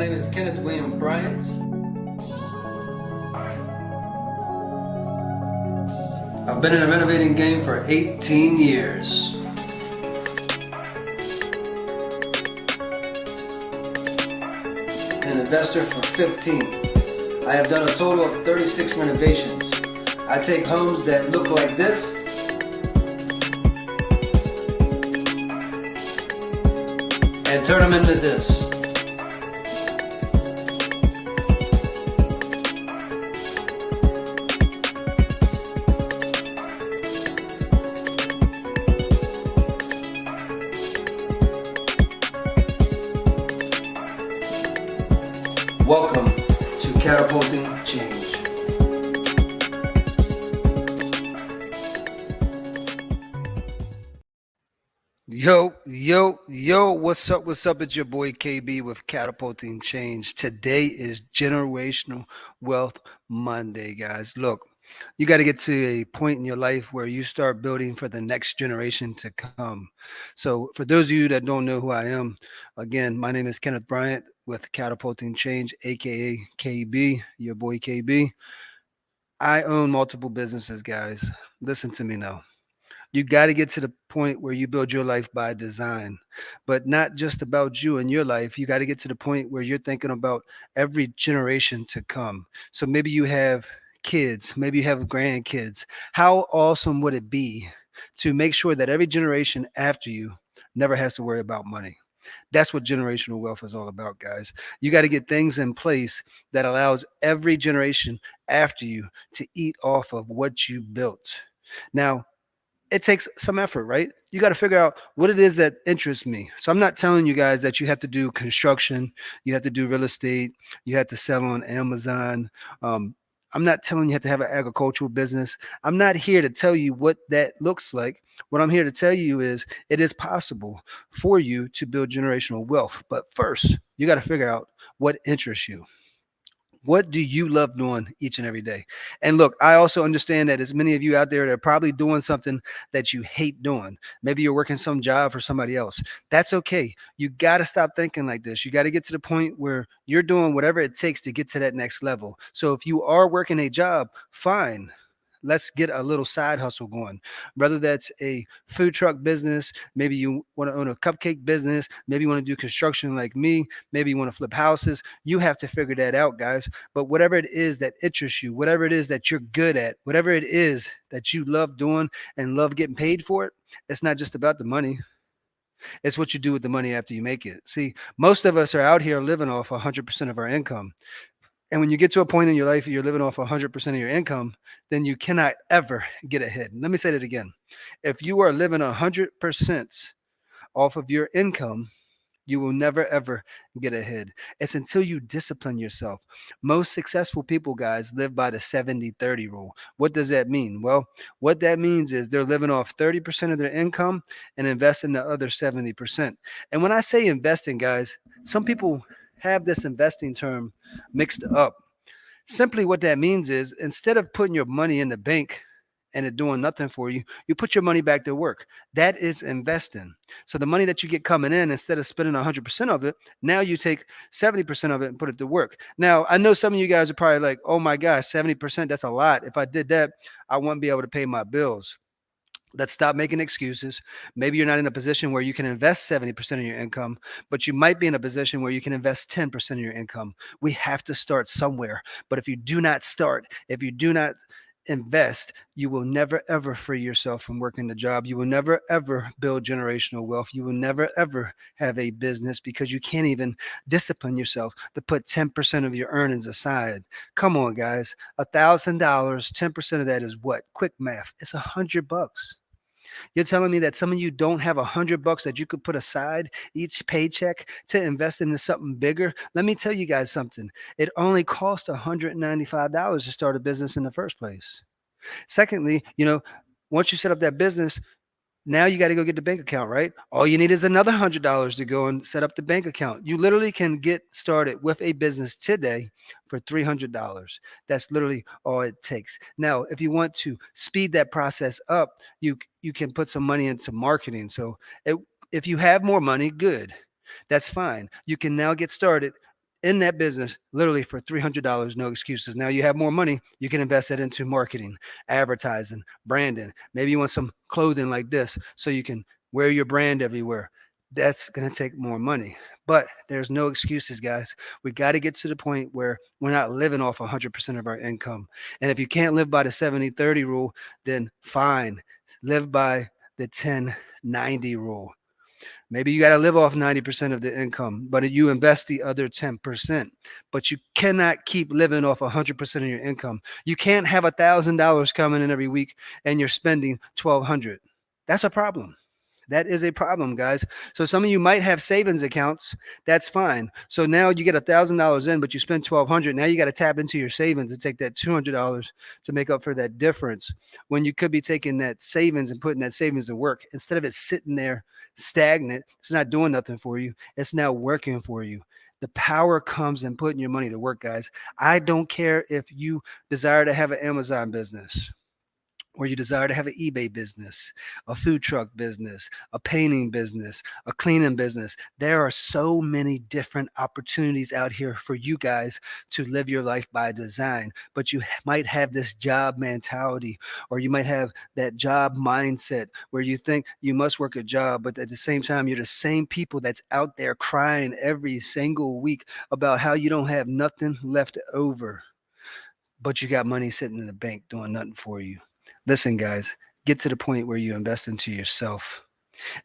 name is Kenneth William Bryant. I've been in the renovating game for 18 years. An investor for 15. I have done a total of 36 renovations. I take homes that look like this and turn them into this. Welcome to Catapulting Change. Yo, what's up? It's your boy KB with Catapulting Change. Today is Generational Wealth Monday, guys. Look, you got to get to a point in your life where you start building for the next generation to come. So for those of you that don't know who I am, again, my name is Kenneth Bryant with Catapulting Change, aka KB, your boy KB. I own multiple businesses, guys. Listen to me now. You got to get to the point where you build your life by design, but not just about you and your life. You got to get to the point where you're thinking about every generation to come. So maybe you have kids, maybe you have grandkids. How awesome would it be to make sure that every generation after you never has to worry about money? That's what generational wealth is all about, guys. You got to get things in place that allows every generation after you to eat off of what you built. Now, it takes some effort, right? You got to figure out what it is that interests me. So I'm not telling you guys that you have to do construction, you have to do real estate, you have to sell on Amazon. I'm not telling you have to have an agricultural business. I'm not here to tell you what that looks like. What I'm here to tell you is it is possible for you to build generational wealth. But first, you got to figure out what interests you. What do you love doing each and every day? And look, I also understand that as many of you out there that are probably doing something that you hate doing. Maybe you're working some job for somebody else. That's okay. You got to stop thinking like this. You got to get to the point where you're doing whatever it takes to get to that next level. So if you are working a job, fine. Let's get a little side hustle going. Whether that's a food truck business, maybe you want to own a cupcake business, maybe you want to do construction like me, maybe you want to flip houses. You have to figure that out, guys. But whatever it is that interests you, whatever it is that you're good at, whatever it is that you love doing and love getting paid for it, it's not just about the money. It's what you do with the money after you make it. See, most of us are out here living off 100% of our income. And when you get to a point in your life you're living off 100% of your income, then you cannot ever get ahead. Let me say that again. If you are living 100% off of your income, you will never, ever get ahead. It's until you discipline yourself. Most successful people, guys, live by the 70-30 rule. What does that mean? Well, what that means is they're living off 30% of their income and investing the other 70%. And when I say investing, guys, some people have this investing term mixed up. Simply what that means is instead of putting your money in the bank and it doing nothing for you, you put your money back to work. That is investing. So the money that you get coming in, instead of spending 100% of it, now you take 70% of it and put it to work. Now, I know some of you guys are probably like, oh my gosh, 70%, that's a lot. If I did that, I wouldn't be able to pay my bills. Let's stop making excuses. Maybe you're not in a position where you can invest 70% of your income, but you might be in a position where you can invest 10% of your income. We have to start somewhere. But if you do not start, if you do not invest, you will never, ever free yourself from working the job. You will never, ever build generational wealth. You will never, ever have a business because you can't even discipline yourself to put 10% of your earnings aside. Come on, guys. $1,000, 10% of that is what? Quick math. It's $100. You're telling me that some of you don't have $100 that you could put aside each paycheck to invest into something bigger? Let me tell you guys something. It only costs $195 to start a business in the first place. Secondly, once you set up that business, now you got to go get the bank account, right? All you need is another $100 to go and set up the bank account. You literally can get started with a business today for $300. That's literally all it takes. Now, if you want to speed that process up, you can put some money into marketing. So if you have more money, good. That's fine. You can now get started in that business literally for $300, no excuses. Now you have more money, you can invest that into marketing, advertising, branding. Maybe you want some clothing like this so you can wear your brand everywhere. That's going to take more money. But there's no excuses, guys. We got to get to the point where we're not living off 100% of our income. And if you can't live by the 70-30 rule, then fine, live by the 10-90 rule. Maybe you got to live off 90% of the income, but you invest the other 10%. But you cannot keep living off 100% of your income. You can't have $1,000 coming in every week and you're spending 1,200. That's a problem. That is a problem, guys. So some of you might have savings accounts. That's fine. So now you get $1,000 in, but you spend 1,200. Now you got to tap into your savings and take that $200 to make up for that difference. When you could be taking that savings and putting that savings to work instead of it sitting there stagnant. It's not doing nothing for you. It's now working for you. The power comes in putting your money to work, guys. I don't care if you desire to have an Amazon business, or you desire to have an eBay business, a food truck business, a painting business, a cleaning business. There are so many different opportunities out here for you guys to live your life by design. But you might have this job mentality, or you might have that job mindset where you think you must work a job, but at the same time, you're the same people that's out there crying every single week about how you don't have nothing left over, but you got money sitting in the bank doing nothing for you. Listen, guys, get to the point where you invest into yourself.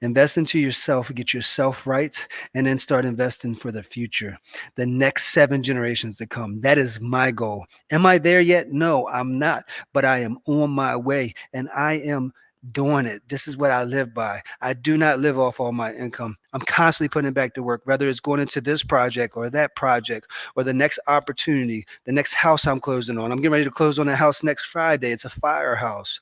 Invest into yourself, get yourself right, and then start investing for the future, the next 7 generations to come. That is my goal. Am I there yet? No, I'm not, but I am on my way and I am doing it. This is what I live by. I do not live off all my income. I'm constantly putting it back to work, whether it's going into this project or that project or the next opportunity, the next house I'm closing on. I'm getting ready to close on a house next Friday. It's a firehouse,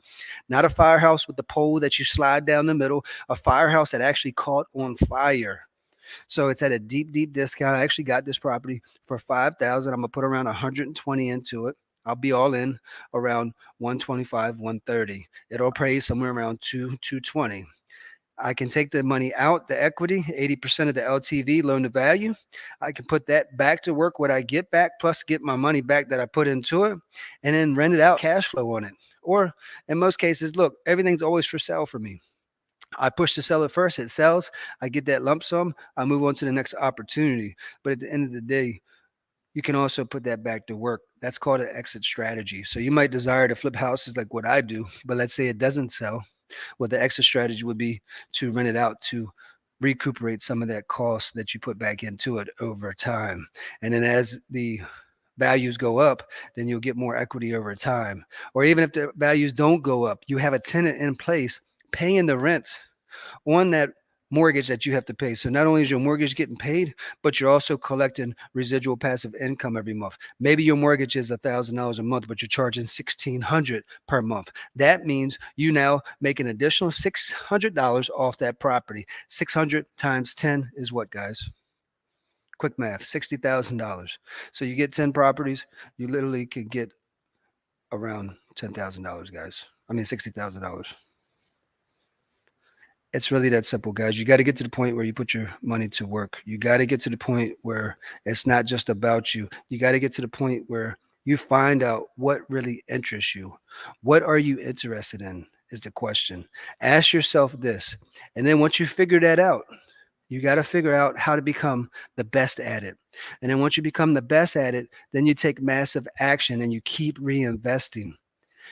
not a firehouse with the pole that you slide down the middle, a firehouse that actually caught on fire. So it's at a deep, deep discount. I actually got this property for 5,000. I'm gonna put around 120 into it. I'll be all in around 125, 130. It'll appraise somewhere around 220. I can take the money out, the equity, 80% of the LTV, loan to value. I can put that back to work, what I get back, plus get my money back that I put into it, and then rent it out, cash flow on it. Or in most cases, look, everything's always for sale for me. I push to sell it first, it sells, I get that lump sum, I move on to the next opportunity. But at the end of the day, you can also put that back to work. That's called an exit strategy. So you might desire to flip houses like what I do, but let's say it doesn't sell. Well, the exit strategy would be to rent it out to recuperate some of that cost that you put back into it over time. And then as the values go up, then you'll get more equity over time. Or even if the values don't go up, you have a tenant in place paying the rent on that mortgage that you have to pay. So not only is your mortgage getting paid, but you're also collecting residual passive income every month. Maybe your mortgage is $1,000 a month, but you're charging 1,600 per month. That means you now make an additional $600 off that property. 600 times 10 is what, guys? Quick math, $60,000. So you get 10 properties, you literally could get around $10,000, guys. I mean, $60,000. It's really that simple, guys. You got to get to the point where you put your money to work. You got to get to the point where it's not just about you. You got to get to the point where you find out what really interests you. What are you interested in is the question. Ask yourself this. And then once you figure that out, you got to figure out how to become the best at it. And then once you become the best at it, then you take massive action and you keep reinvesting.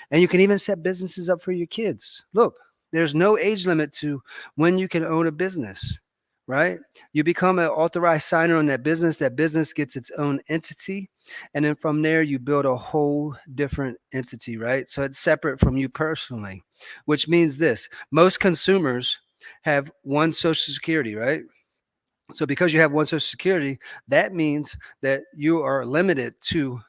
And you can even set businesses up for your kids. Look, there's no age limit to when you can own a business, right? You become an authorized signer on that business gets its own entity. And then from there, you build a whole different entity, right? So it's separate from you personally, which means this: most consumers have one social security, right? So because you have one social security, that means that you are limited to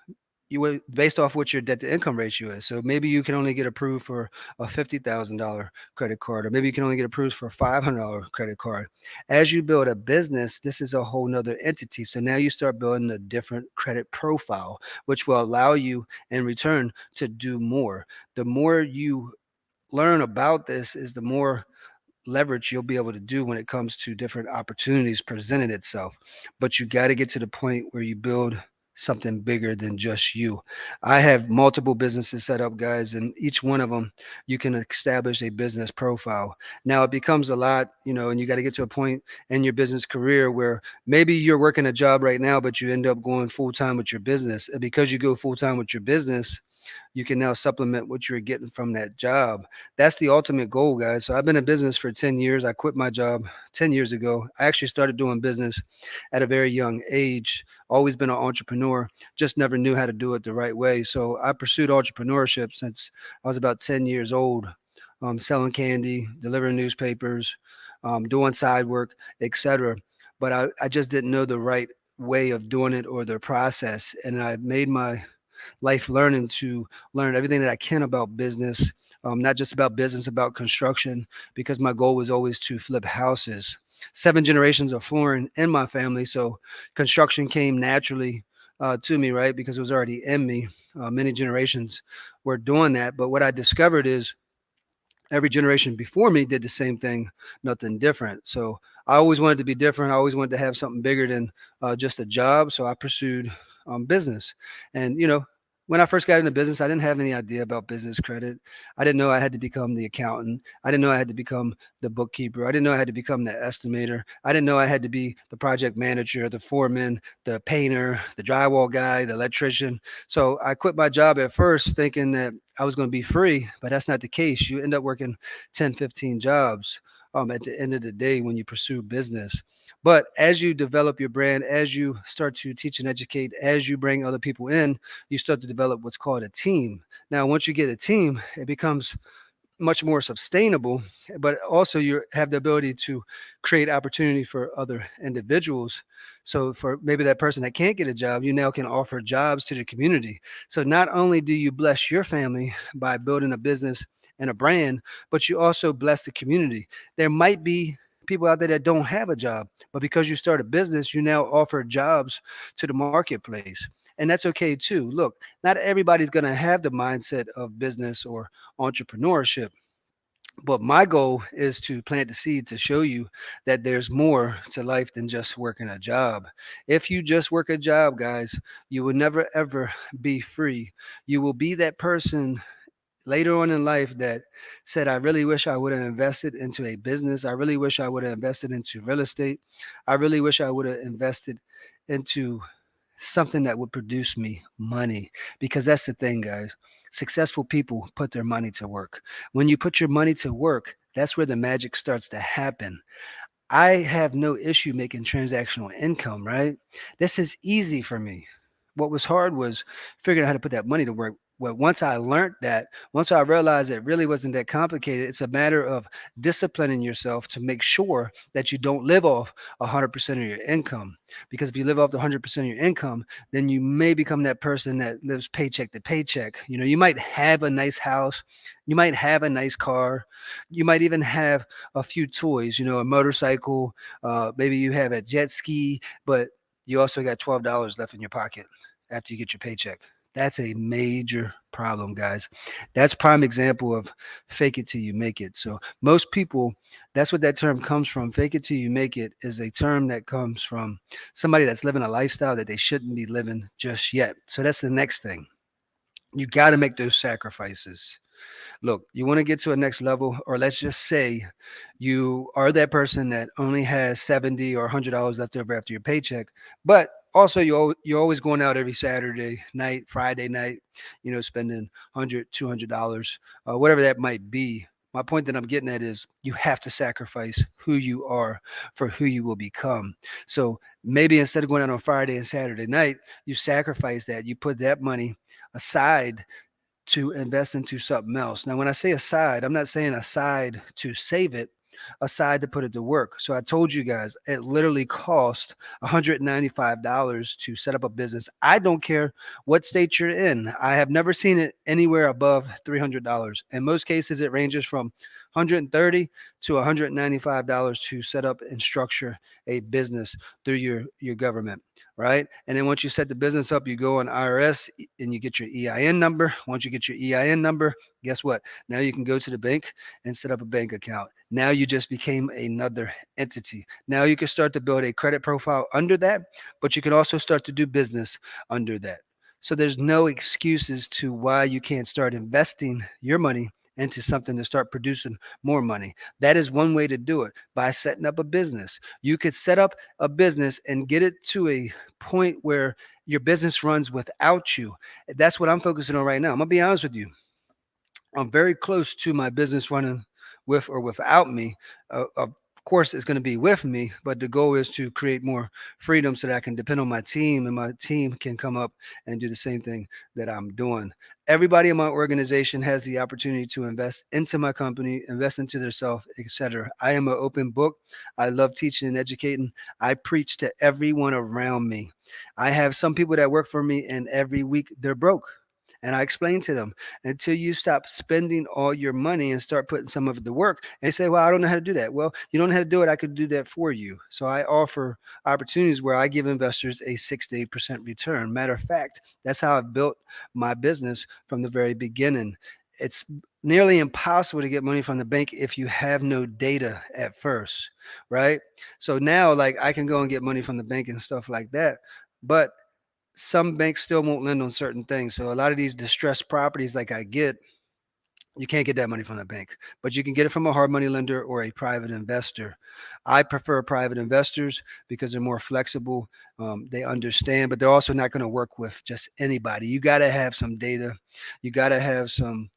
based off what your debt to income ratio is. So maybe you can only get approved for a $50,000 credit card, or maybe you can only get approved for a $500 credit card. As you build a business, this is a whole nother entity. So now you start building a different credit profile, which will allow you in return to do more. The more you learn about this is the more leverage you'll be able to do when it comes to different opportunities presented itself. But you got to get to the point where you build something bigger than just you. I have multiple businesses set up, guys, and each one of them you can establish a business profile. Now it becomes a lot, and you got to get to a point in your business career where maybe you're working a job right now, but you end up going full time with your business. And because you go full time with your business, you can now supplement what you're getting from that job. That's the ultimate goal, guys. So I've been in business for 10 years. I quit my job 10 years ago. I actually started doing business at a very young age. Always been an entrepreneur, just never knew how to do it the right way. So I pursued entrepreneurship since I was about 10 years old, selling candy, delivering newspapers, doing side work, etc. But I just didn't know the right way of doing it or the process. And I made my life learning to learn everything that I can about business, not just about business, about construction, because my goal was always to flip houses. 7 generations of flooring in my family, so construction came naturally to me, right? Because it was already in me. Many generations were doing that, but what I discovered is every generation before me did the same thing, nothing different. So I always wanted to be different. I always wanted to have something bigger than just a job. So I pursued business. And, when I first got into business, I didn't have any idea about business credit. I didn't know I had to become the accountant. I didn't know I had to become the bookkeeper. I didn't know I had to become the estimator. I didn't know I had to be the project manager, the foreman, the painter, the drywall guy, the electrician. So I quit my job at first thinking that I was going to be free, but that's not the case. You end up working 10, 15 jobs at the end of the day when you pursue business. But as you develop your brand, as you start to teach and educate, as you bring other people in, you start to develop what's called a team. Now, once you get a team, it becomes much more sustainable, but also you have the ability to create opportunity for other individuals. So for maybe that person that can't get a job, you now can offer jobs to the community. So not only do you bless your family by building a business and a brand, but you also bless the community. There might be people out there that don't have a job, but because you start a business, you now offer jobs to the marketplace. And that's okay too. Look, not everybody's going to have the mindset of business or entrepreneurship. But my goal is to plant the seed to show you that there's more to life than just working a job. If you just work a job, guys, you will never ever be free. You will be that person later on in life that said, I really wish I would have invested into a business. I really wish I would have invested into real estate. I really wish I would have invested into something that would produce me money. Because that's the thing, guys. Successful people put their money to work. When you put your money to work, that's where the magic starts to happen. I have no issue making transactional income, right? This is easy for me. What was hard was figuring out how to put that money to work. Well, once I learned that, once I realized it really wasn't that complicated, it's a matter of disciplining yourself to make sure that you don't live off 100% of your income. Because if you live off the 100% of your income, then you may become that person that lives paycheck to paycheck. You might have a nice house, you might have a nice car, you might even have a few toys, a motorcycle, maybe you have a jet ski, but you also got $12 left in your pocket after you get your paycheck. That's a major problem, guys. That's prime example of fake it till you make it. So most people, that's what that term comes from. Fake it till you make it is a term that comes from somebody that's living a lifestyle that they shouldn't be living just yet. So that's the next thing. You got to make those sacrifices. Look, you want to get to a next level, or let's just say you are that person that only has 70 or $100 left over after your paycheck, but also you're always going out every Saturday night, Friday night, spending 100, $200, whatever that might be. My point that I'm getting at is you have to sacrifice who you are for who you will become. So maybe instead of going out on Friday and Saturday night, you sacrifice that. You put that money aside to invest into something else. Now, when I say aside, I'm not saying aside to save it, aside to put it to work. So I told you guys, it literally cost $195 to set up a business. I don't care what state you're in. I have never seen it anywhere above $300. In most cases, it ranges from $130 to $195 to set up and structure a business through your government, right? And then once you set the business up, you go on IRS and you get your EIN number. Once you get your EIN number, guess what? Now you can go to the bank and set up a bank account. Now you just became another entity. Now you can start to build a credit profile under that, but you can also start to do business under that. So there's no excuses to why you can't start investing your money into something to start producing more money. That is one way to do it, by setting up a business. You could set up a business and get it to a point where your business runs without you. That's what I'm focusing on right now. I'm gonna be honest with you. I'm very close to my business running with or without me. Of course, it's going to be with me, but the goal is to create more freedom so that I can depend on my team and my team can come up and do the same thing that I'm doing. Everybody in my organization has the opportunity to invest into my company, invest into themselves, etc. I am an open book. I love teaching and educating. I preach to everyone around me. I have some people that work for me, and every week they're broke. And I explain to them, until you stop spending all your money and start putting some of it to work. And they say, well, I don't know how to do that. Well, you don't know how to do it. I could do that for you. So I offer opportunities where I give investors a 6 to 8% return. Matter of fact, that's how I've built my business from the very beginning. It's nearly impossible to get money from the bank if you have no data at first, right? So now, like, I can go and get money from the bank and stuff like that. But some banks still won't lend on certain things. So a lot of these distressed properties like I get, you can't get that money from the bank, but you can get it from a hard money lender or a private investor. I prefer private investors because they're more flexible. They understand, but they're also not going to work with just anybody. You got to have some data. You got to have some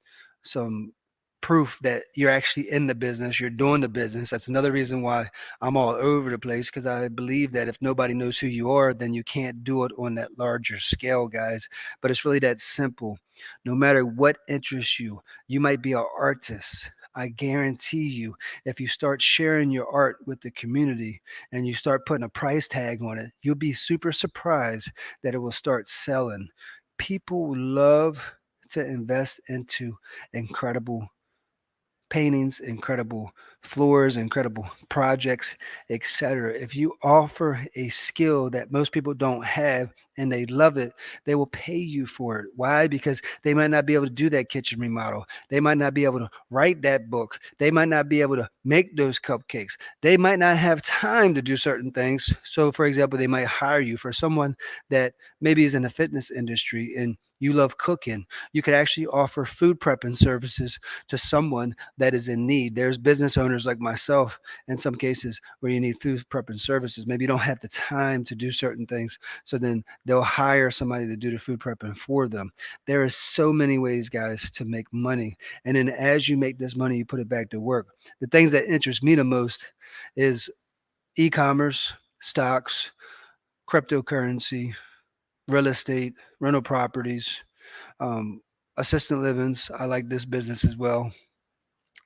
proof that you're actually in the business, you're doing the business. That's another reason why I'm all over the place, because I believe that if nobody knows who you are, then you can't do it on that larger scale, guys. But it's really that simple. No matter what interests you, you might be an artist. I guarantee you, if you start sharing your art with the community and you start putting a price tag on it, you'll be super surprised that it will start selling. People love to invest into incredible paintings, incredible floors, incredible projects, etc. If you offer a skill that most people don't have and they love it, they will pay you for it. Why? Because they might not be able to do that kitchen remodel. They might not be able to write that book. They might not be able to make those cupcakes. They might not have time to do certain things. So, for example, they might hire you. For someone that maybe is in the fitness industry and you love cooking, you could actually offer food prepping services to someone that is in need. There's business owners like myself in some cases where you need food prepping services. Maybe you don't have the time to do certain things. So then they'll hire somebody to do the food prepping for them. There are so many ways, guys, to make money. And then as you make this money, you put it back to work. The things that interest me the most is e-commerce, stocks, cryptocurrency, real estate, rental properties, um, assistant livings. I like this business as well.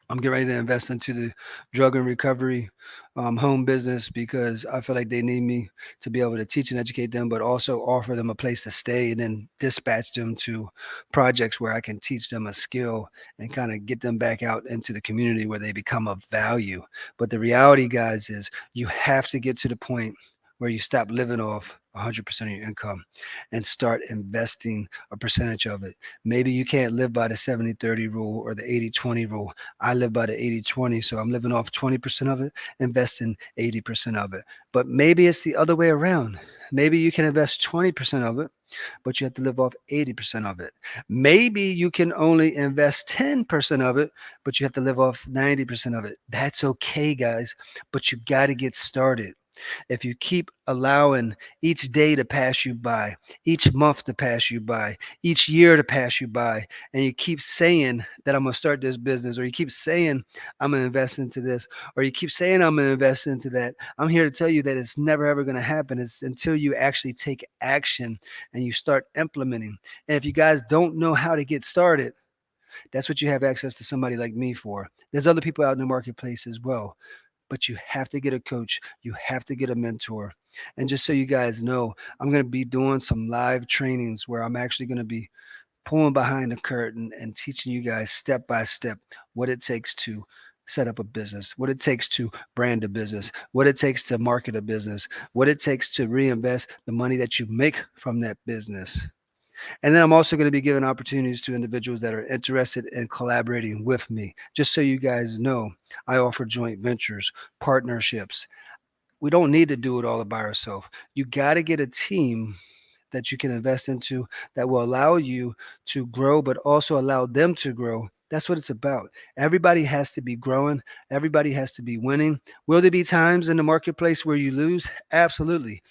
I'm getting ready to invest into the drug and recovery home business because I feel like they need me to be able to teach and educate them, but also offer them a place to stay and then dispatch them to projects where I can teach them a skill and kind of get them back out into the community where they become of value. But the reality, guys, is you have to get to the point where you stop living off 100% of your income and start investing a percentage of it. Maybe you can't live by the 70-30 rule or the 80-20 rule. I live by the 80-20, so I'm living off 20% of it, investing 80% of it. But maybe it's the other way around. Maybe you can invest 20% of it, but you have to live off 80% of it. Maybe you can only invest 10% of it, but you have to live off 90% of it. That's okay, guys, but you got to get started. If you keep allowing each day to pass you by, each month to pass you by, each year to pass you by, and you keep saying that I'm going to start this business, or you keep saying I'm going to invest into this, or you keep saying I'm going to invest into that, I'm here to tell you that it's never ever going to happen. It's until you actually take action and you start implementing. And if you guys don't know how to get started, that's what you have access to somebody like me for. There's other people out in the marketplace as well, but you have to get a coach. You have to get a mentor. And just so you guys know, I'm going to be doing some live trainings where I'm actually going to be pulling behind the curtain and teaching you guys step by step what it takes to set up a business, what it takes to brand a business, what it takes to market a business, what it takes to reinvest the money that you make from that business. And then I'm also going to be giving opportunities to individuals that are interested in collaborating with me. Just so you guys know, I offer joint ventures, partnerships. We don't need to do it all by ourselves. You got to get a team that you can invest into that will allow you to grow, but also allow them to grow. That's what it's about. Everybody has to be growing. Everybody has to be winning. Will there be times in the marketplace where you lose? Absolutely.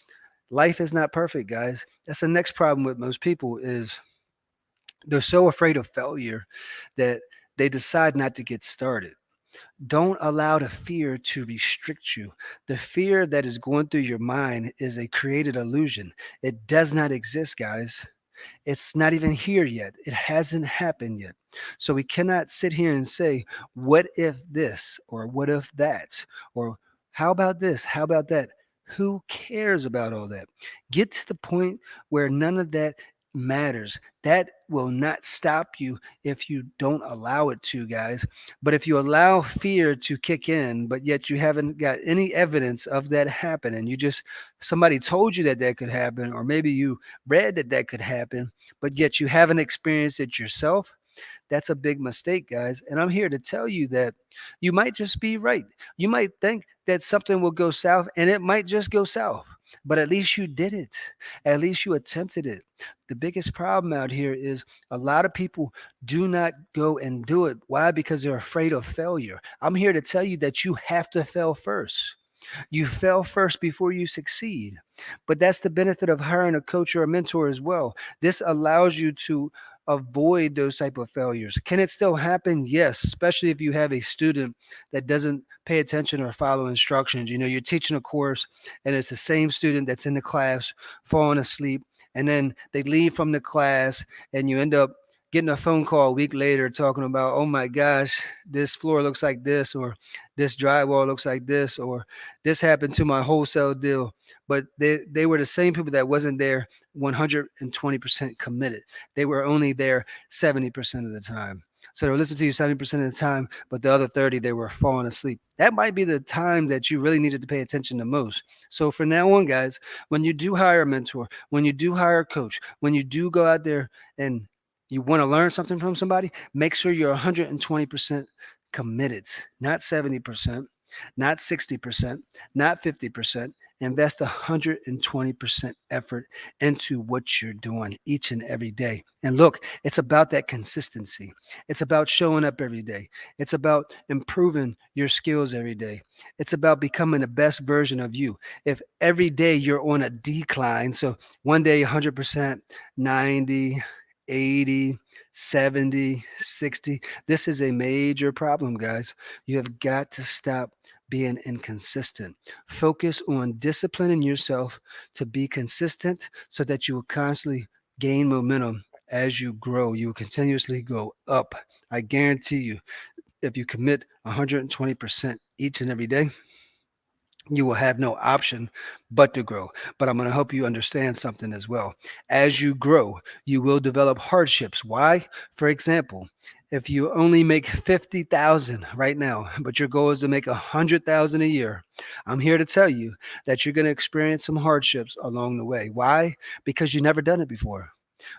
Life is not perfect, guys. That's the next problem with most people is they're so afraid of failure that they decide not to get started. Don't allow the fear to restrict you. The fear that is going through your mind is a created illusion. It does not exist, guys. It's not even here yet. It hasn't happened yet. So we cannot sit here and say, what if this or what if that or how about this? How about that? Who cares about all that? Get to the point where none of that matters. That will not stop you if you don't allow it to, guys. But if you allow fear to kick in, but yet you haven't got any evidence of that happening, you just somebody told you that that could happen, or maybe you read that that could happen, but yet you haven't experienced it yourself, that's a big mistake, guys. And I'm here to tell you that you might just be right. You might think that something will go south, and it might just go south. But at least you did it. At least you attempted it. The biggest problem out here is a lot of people do not go and do it. Why? Because they're afraid of failure. I'm here to tell you that you have to fail first. You fail first before you succeed. But that's the benefit of hiring a coach or a mentor as well. This allows you to avoid those type of failures. Can it still happen? Yes, especially if you have a student that doesn't pay attention or follow instructions. You know, you're teaching a course and it's the same student that's in the class falling asleep, and then they leave from the class and you end up getting a phone call a week later talking about, oh my gosh, this floor looks like this, or this drywall looks like this, or this happened to my wholesale deal. But they were the same people that wasn't there 120% committed. They were only there 70% of the time. So they were listening to you 70% of the time, but the other 30, they were falling asleep. That might be the time that you really needed to pay attention the most. So from now on, guys, when you do hire a mentor, when you do hire a coach, when you do go out there and you want to learn something from somebody, make sure you're 120% committed, not 70%, not 60%, not 50%. Invest 120% effort into what you're doing each and every day. And look, it's about that consistency. It's about showing up every day. It's about improving your skills every day. It's about becoming the best version of you. If every day you're on a decline, so one day 100%, 90, 80, 70, 60. This is a major problem, guys. You have got to stop being inconsistent. Focus on disciplining yourself to be consistent so that you will constantly gain momentum as you grow. You will continuously go up. I guarantee you, if you commit 120% each and every day, you will have no option but to grow. But I'm going to help you understand something as well. As you grow, you will develop hardships. Why? For example, if you only make 50,000 right now, but your goal is to make 100,000 a year, I'm here to tell you that you're going to experience some hardships along the way. Why? Because you never done it before.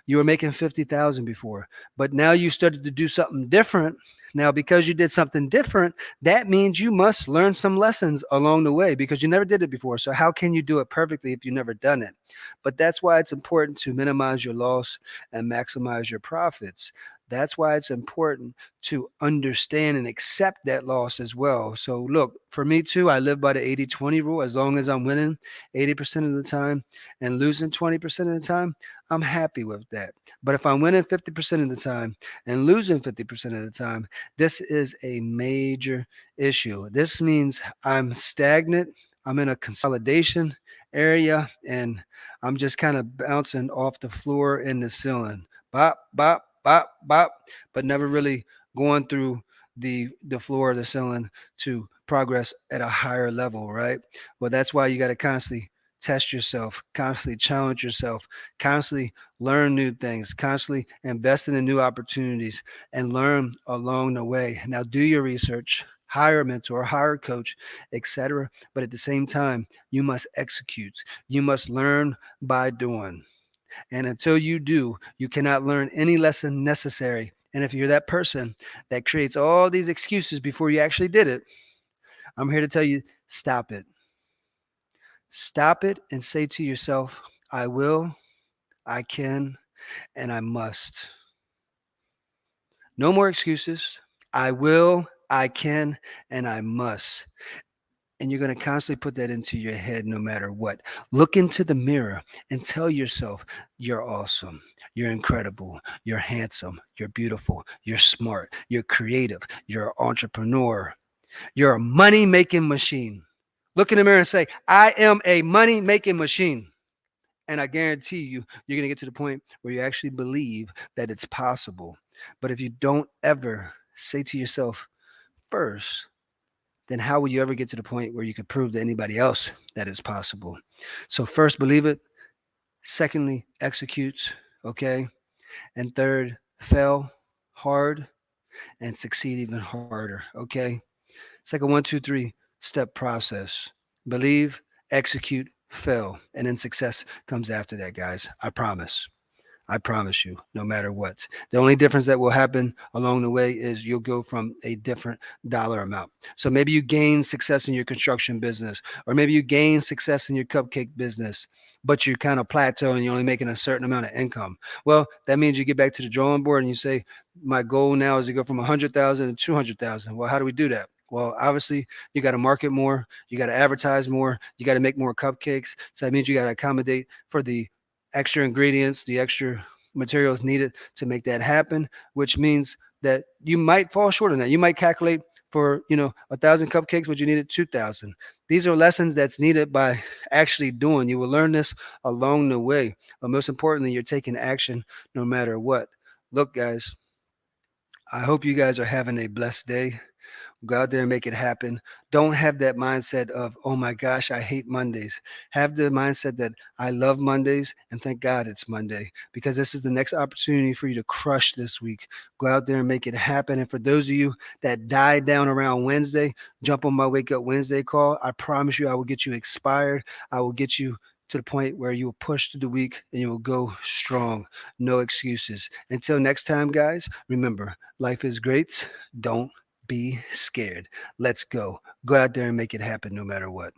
You were making 50,000 before, but now you started to do something different. Now, because you did something different, that means you must learn some lessons along the way because you never did it before. So how can you do it perfectly if you never done it? But that's why it's important to minimize your loss and maximize your profits. That's why it's important to understand and accept that loss as well. So look, for me too, I live by the 80-20 rule. As long as I'm winning 80% of the time and losing 20% of the time, I'm happy with that. But if I'm winning 50% of the time and losing 50% of the time, this is a major issue. This means I'm stagnant. I'm in a consolidation area and I'm just kind of bouncing off the floor in the ceiling. Bop, bop, bop, bop, but never really going through the floor of the ceiling to progress at a higher level, right? Well, that's why you got to constantly test yourself, constantly challenge yourself, constantly learn new things, constantly invest in the new opportunities and learn along the way. Now do your research, hire a mentor, hire a coach, etc. But at the same time, you must execute. You must learn by doing. And until you do, you cannot learn any lesson necessary. And if you're that person that creates all these excuses before you actually did it, I'm here to tell you, stop it. Stop it and say to yourself, I will, I can, and I must. No more excuses. I will, I can, and I must. And you're going to constantly put that into your head no matter what. Look into the mirror and tell yourself, you're awesome. You're incredible. You're handsome. You're beautiful. You're smart. You're creative. You're an entrepreneur. You're a money making machine. Look in the mirror and say, I am a money making machine. And I guarantee you, you're going to get to the point where you actually believe that it's possible. But if you don't ever say to yourself first, then how will you ever get to the point where you can prove to anybody else that it's possible? So, first, believe it. Secondly, execute. Okay. And third, fail hard and succeed even harder. Okay. It's like a 1, 2, 3 step process. Believe, execute, fail. And then success comes after that, guys. I promise. I promise you, no matter what. The only difference that will happen along the way is you'll go from a different dollar amount. So maybe you gain success in your construction business, or maybe you gain success in your cupcake business, but you're kind of plateau and you're only making a certain amount of income. Well, that means you get back to the drawing board and you say, my goal now is to go from 100,000 to 200,000. Well, how do we do that? Well, obviously, you got to market more, you got to advertise more, you got to make more cupcakes. So that means you got to accommodate for the extra ingredients, the extra materials needed to make that happen, which means that you might fall short on that. You might calculate for 1,000 cupcakes, but you needed 2,000. These are lessons that's needed by actually doing. You will learn this along the way, but most importantly, you're taking action no matter what. Look, guys, I hope you guys are having a blessed day. Go out there and make it happen. Don't have that mindset of, oh my gosh, I hate Mondays. Have the mindset that I love Mondays and thank God it's Monday, because this is the next opportunity for you to crush this week. Go out there and make it happen. And for those of you that died down around Wednesday, jump on my Wake Up Wednesday call. I promise you, I will get you expired. I will get you to the point where you will push through the week and you will go strong. No excuses. Until next time, guys, remember, life is great. Don't be scared. Let's go. Go out there and make it happen no matter what.